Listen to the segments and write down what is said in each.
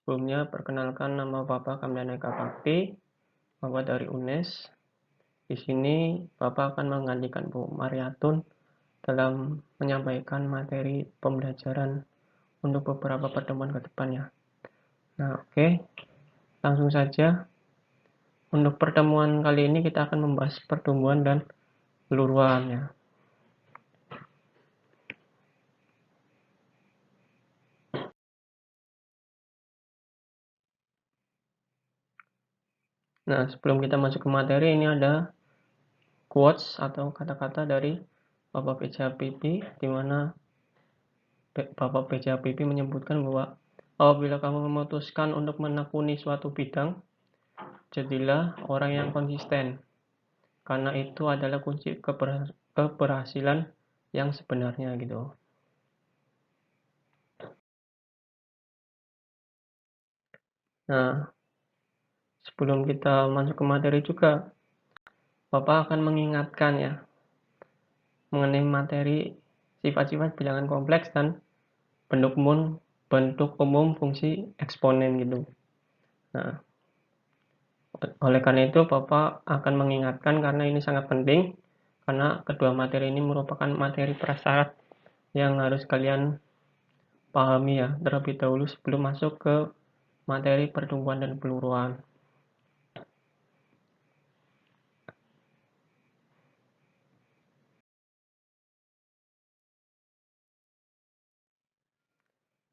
Sebelumnya perkenalkan nama Bapak Kamdhani Eka Bakti, Bapak dari UNES. Di sini Bapak akan menggantikan Bu Mariatun dalam menyampaikan materi pembelajaran untuk beberapa pertemuan ke depannya. Nah, oke, langsung saja. Untuk pertemuan kali ini kita akan membahas pertumbuhan dan peluruan ya. Nah, sebelum kita masuk ke materi, ini ada quotes atau kata-kata dari Bapak B.J. Habibie, di mana Bapak B.J. Habibie menyebutkan bahwa apabila kamu memutuskan untuk menekuni suatu bidang, jadilah orang yang konsisten, karena itu adalah kunci keberhasilan yang sebenarnya gitu. Nah, sebelum kita masuk ke materi juga, Bapak akan mengingatkan ya mengenai materi sifat-sifat bilangan kompleks dan bentuk umum fungsi eksponen gitu. Nah, oleh karena itu Bapak akan mengingatkan karena ini sangat penting, karena kedua materi ini merupakan materi prasyarat yang harus kalian pahami ya terlebih dahulu sebelum masuk ke materi pertumbuhan dan peluruan.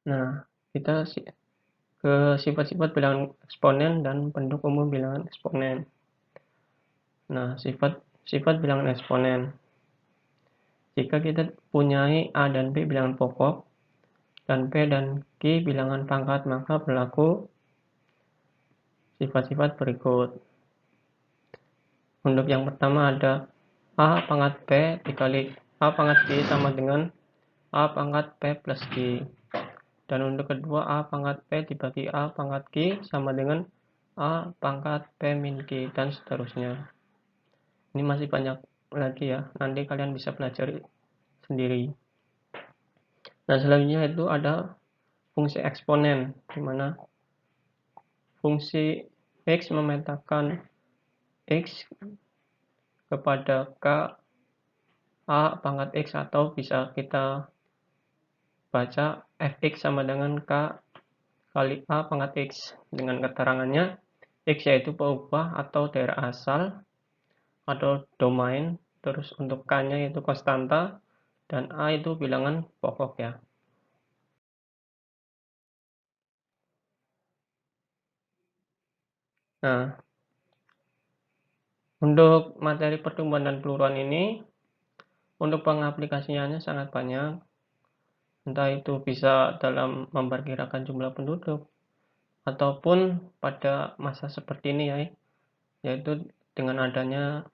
Nah, kita ke sifat-sifat bilangan eksponen dan bentuk umum bilangan eksponen. Nah, sifat bilangan eksponen. Jika kita punyai A dan B bilangan pokok, dan P dan Q bilangan pangkat, maka berlaku sifat-sifat berikut. Untuk yang pertama ada A pangkat P dikali A pangkat Q sama dengan A pangkat P plus Q. Dan untuk kedua A pangkat P dibagi A pangkat Q sama dengan A pangkat P min Q, dan seterusnya. Ini masih banyak lagi ya, nanti kalian bisa pelajari sendiri. Nah, selanjutnya itu ada fungsi eksponen, di mana fungsi X memetakan X kepada K A pangkat X, atau bisa kita baca Fx sama dengan K kali A pangkat X dengan keterangannya X yaitu peubah atau daerah asal atau domain, terus untuk K-nya yaitu konstanta, dan A itu bilangan pokok ya. Nah, untuk materi pertumbuhan dan peluruan ini, untuk pengaplikasiannya sangat banyak, entah itu bisa dalam memperkirakan jumlah penduduk, ataupun pada masa seperti ini ya, yaitu dengan adanya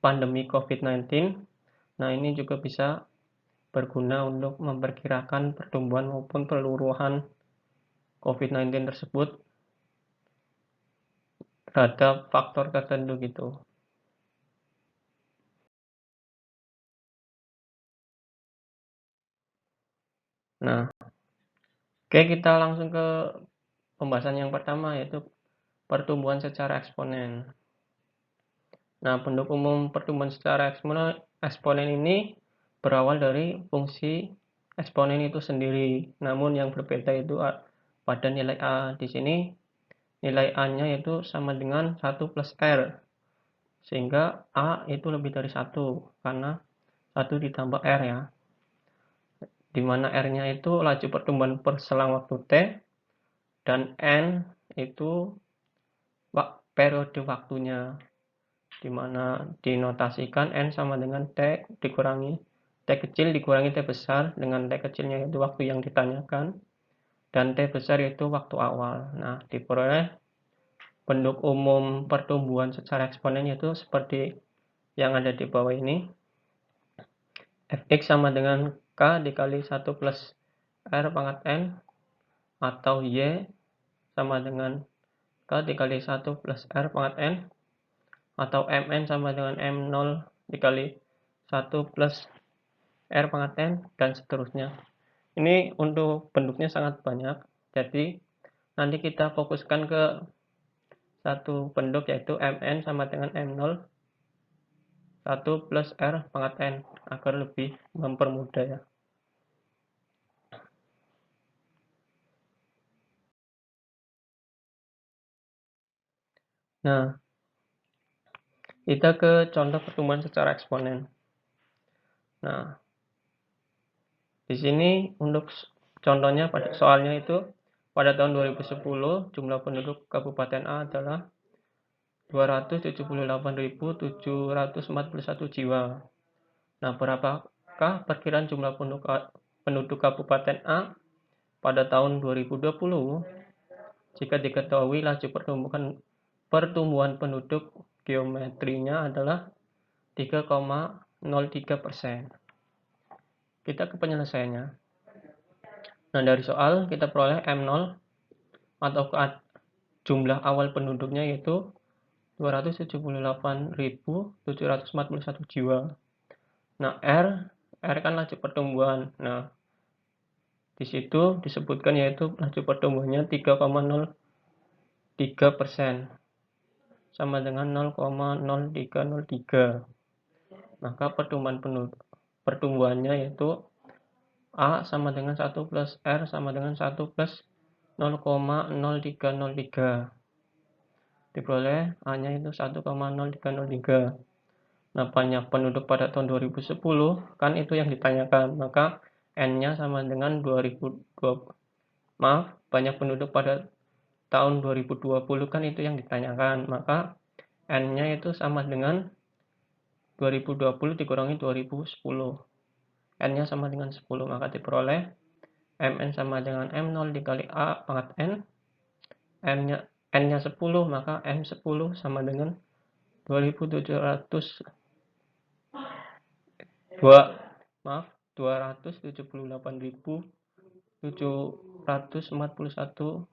pandemi COVID-19. Nah, ini juga bisa berguna untuk memperkirakan pertumbuhan maupun peluruhan COVID-19 tersebut terhadap faktor tertentu gitu. Nah, oke, kita langsung ke pembahasan yang pertama, yaitu pertumbuhan secara eksponen. Nah, bentuk umum pertumbuhan secara eksponen ini berawal dari fungsi eksponen itu sendiri, namun yang berbeda itu pada nilai A. Di sini nilai A-nya itu sama dengan 1 plus R, sehingga A itu lebih dari 1, karena 1 ditambah R ya, di mana R-nya itu laju pertumbuhan per selang waktu T, dan N itu periode waktunya, di mana dinotasikan N sama dengan T dikurangi T kecil dikurangi T besar, dengan T kecilnya itu waktu yang ditanyakan, dan T besar itu waktu awal. Nah, diperoleh bentuk umum pertumbuhan secara eksponen yaitu seperti yang ada di bawah ini. Fx sama dengan K dikali 1 plus R pangkat N, atau Y sama dengan K dikali 1 plus R pangkat N, atau Mn sama dengan M0 dikali 1 plus R pangkat N, dan seterusnya. Ini untuk bentuknya sangat banyak, jadi Nanti kita fokuskan ke satu penduk yaitu Mn sama dengan M0 1 plus R pangkat N agar lebih mempermudah ya. Nah, kita ke contoh pertumbuhan secara eksponen. Nah, di sini untuk contohnya pada soalnya itu pada tahun 2010 jumlah penduduk Kabupaten A adalah 278.741 jiwa. Nah, berapakah perkiraan jumlah penduduk Kabupaten A pada tahun 2020 jika diketahui laju pertumbuhan penduduk geometrinya adalah 3,03%. Kita ke penyelesaiannya. Nah, dari soal kita peroleh M0 atau jumlah awal penduduknya yaitu 278.741 jiwa. Nah, R kan laju pertumbuhan. Nah, di situ disebutkan yaitu laju pertumbuhannya 3,03%. Sama dengan 0,0303. Maka pertumbuhannya yaitu A sama dengan 1 plus R sama dengan 1 plus 0,0303. Diperoleh A-nya itu 1,0303. Nah, banyak penduduk pada tahun 2010 kan itu yang ditanyakan. Maka N-nya sama dengan 2020. Banyak penduduk pada tahun 2020 kan itu yang ditanyakan. Maka N-nya itu sama dengan 2020 dikurangi 2010. N-nya sama dengan 10, maka diperoleh Mn sama dengan M0 dikali A pangkat N. N-nya 10, maka M10 sama dengan 278.741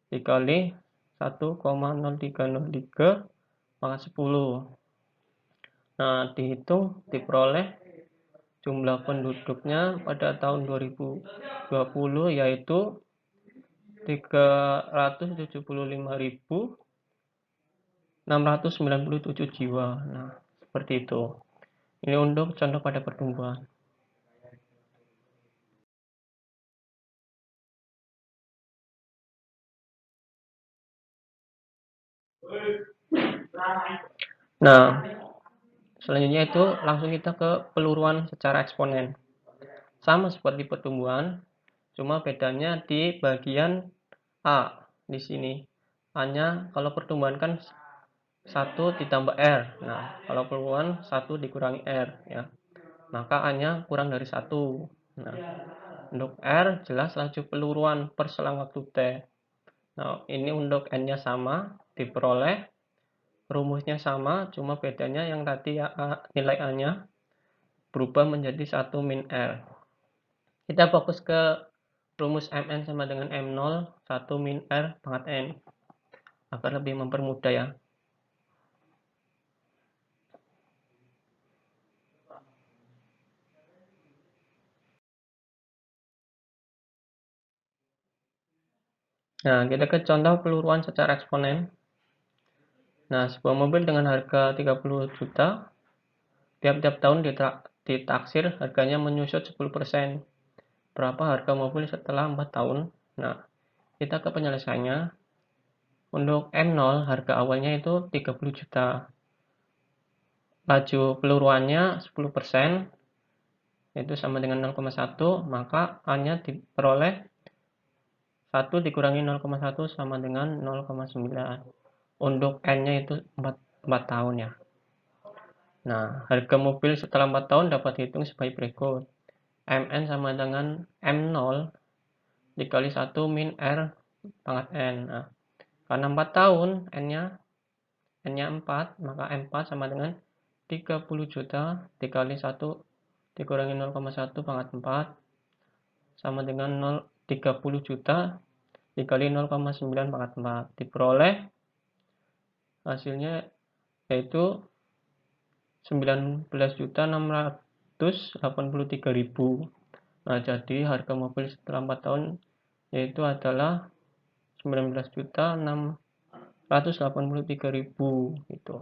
dikali 1,0303 pangkat 10. Nah, dihitung diperoleh jumlah penduduknya pada tahun 2020 yaitu 375.697 jiwa. Nah, seperti itu. Ini untuk contoh pada pertumbuhan. Nah, selanjutnya itu langsung kita ke peluruan secara eksponen. Sama seperti pertumbuhan, cuma bedanya di bagian A di sini. A-nya kalau pertumbuhan kan 1 ditambah R. Nah, kalau peluruan 1 dikurangi R ya. Maka A-nya kurang dari 1. Nah, untuk R jelas laju peluruan per selang waktu T. Nah, ini untuk N-nya sama, diperoleh rumusnya sama, cuma bedanya yang tadi ya, nilai A-nya berubah menjadi 1 min R. Kita fokus ke rumus Mn sama dengan M0 1 min R pangkat N agar lebih mempermudah ya. Nah, kita ke contoh peluruan secara eksponen. Nah, sebuah mobil dengan harga 30 juta tiap-tiap tahun ditaksir harganya menyusut 10%. Berapa harga mobil setelah 4 tahun? Nah, kita ke penyelesaiannya. Untuk M0 harga awalnya itu 30 juta. Laju peluruannya 10%, itu sama dengan 0,1, maka A-nya diperoleh 1 dikurangi 0,1 sama dengan 0,9. Untuk N-nya itu 4 tahun ya. Nah, harga mobil setelah 4 tahun dapat dihitung sebagai berikut. Mn sama dengan M0 dikali 1 min R pangkat N. Nah, karena 4 tahun N-nya 4, maka M4 sama dengan 30 juta dikali 1 dikurangi 0,1 pangkat 4 sama dengan 30 juta dikali 0,9 pangkat 4. Diperoleh hasilnya yaitu 19.683.000. Nah, jadi harga mobil setelah 4 tahun yaitu adalah 19.683.000 gitu.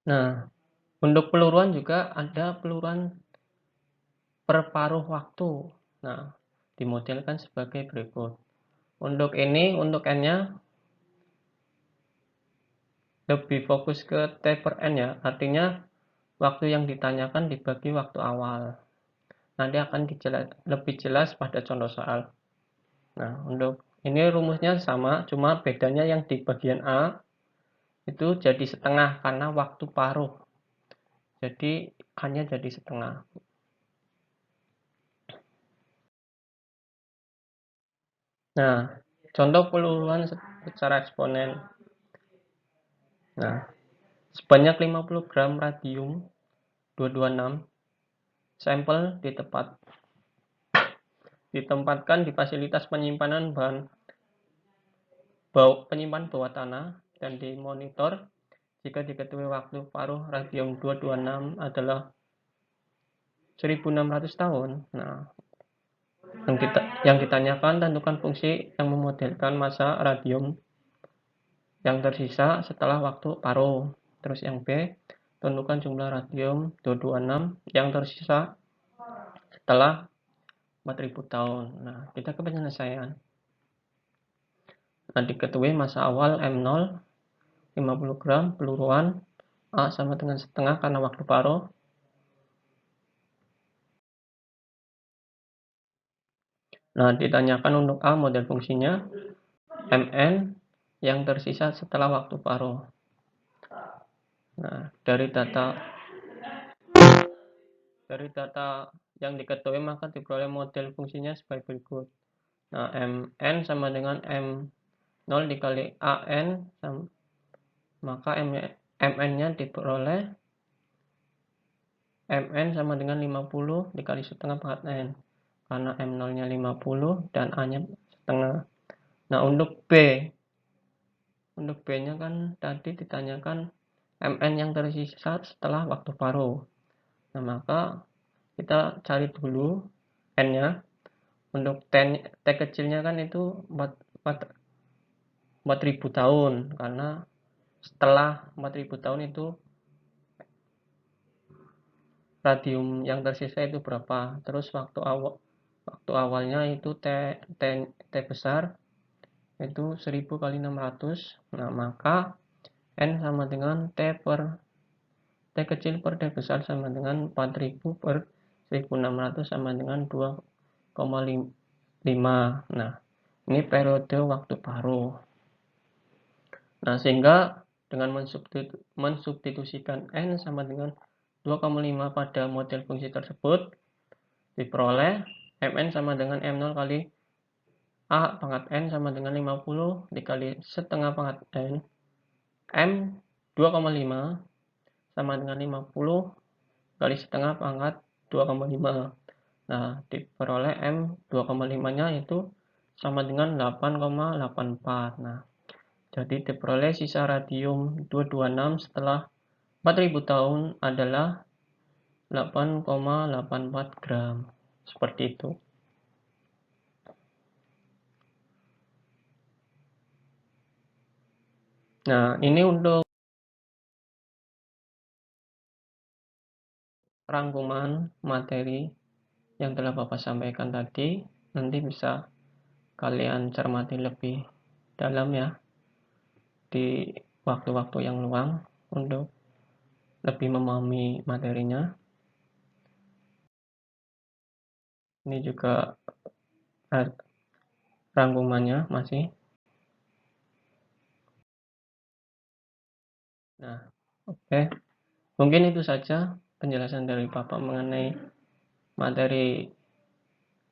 Nah, untuk peluruan juga ada peluruan per paruh waktu. Nah, dimodelkan sebagai berikut. Untuk N-nya lebih fokus ke T per N ya, artinya waktu yang ditanyakan dibagi waktu awal. Nanti akan lebih jelas pada contoh soal. Nah, untuk ini rumusnya sama, cuma bedanya yang di bagian A itu jadi setengah karena waktu paruh. Jadi A-nya jadi setengah. Nah, contoh peluruan secara eksponen. Nah, sebanyak 50 gram radium 226 sampel ditempatkan di fasilitas penyimpanan penyimpan bawah tanah dan dimonitor jika diketahui waktu paruh radium 226 adalah 1600 tahun. Nah, yang ditanyakan tentukan fungsi yang memodelkan massa radium yang tersisa setelah waktu paruh. Terus yang B, tentukan jumlah radium 226 yang tersisa setelah 4000 tahun. Nah, kita ke penyelesaian. Nah, diketahui massa awal M0 50 gram peluruan A sama dengan setengah karena waktu paruh. Nah, ditanyakan untuk A model fungsinya Mn yang tersisa setelah waktu paruh. Nah, dari data yang diketahui maka diperoleh model fungsinya sebagai berikut. Nah, Mn sama dengan M0 dikali An, maka Mn-nya diperoleh Mn sama dengan 50 dikali setengah pangkat N. Karena M0-nya 50 dan A-nya setengah. Nah, untuk B-nya kan tadi ditanyakan Mn yang tersisa setelah waktu paruh. Nah, maka kita cari dulu N-nya. Untuk T kecilnya kan itu 4000 tahun, karena setelah 4000 tahun itu radium yang tersisa itu berapa. Terus waktu awalnya itu T besar itu 1000 kali 600. Nah, maka N sama dengan T kecil per T besar sama dengan 4000 per 1600 sama dengan 2,5. Nah, ini periode waktu paruh. Nah, sehingga dengan mensubstitusikan N sama dengan 2,5 pada model fungsi tersebut, diperoleh Mn sama dengan M0 kali A pangkat N sama dengan 50 dikali setengah pangkat N. M 2,5 sama dengan 50 kali setengah pangkat 2,5. Nah, diperoleh M 2,5-nya itu sama dengan 8,84. Nah, jadi diperoleh sisa radium 226 setelah 4000 tahun adalah 8,84 gram. Seperti itu. Nah, ini untuk rangkuman materi yang telah Bapak sampaikan tadi. Nanti bisa kalian cermati lebih dalam ya di waktu-waktu yang luang untuk lebih memahami materinya. Ini juga rangkumannya masih. Nah, oke. Mungkin itu saja penjelasan dari Bapak mengenai materi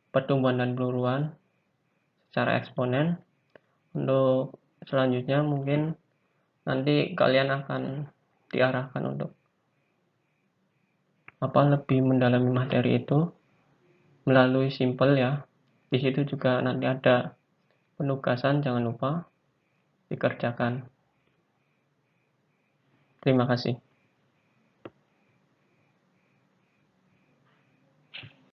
pertumbuhan dan peluruan secara eksponen. Untuk selanjutnya mungkin nanti kalian akan diarahkan untuk lebih mendalami materi itu melalui simpel ya. Di situ juga nanti ada penugasan, jangan lupa dikerjakan. Terima kasih.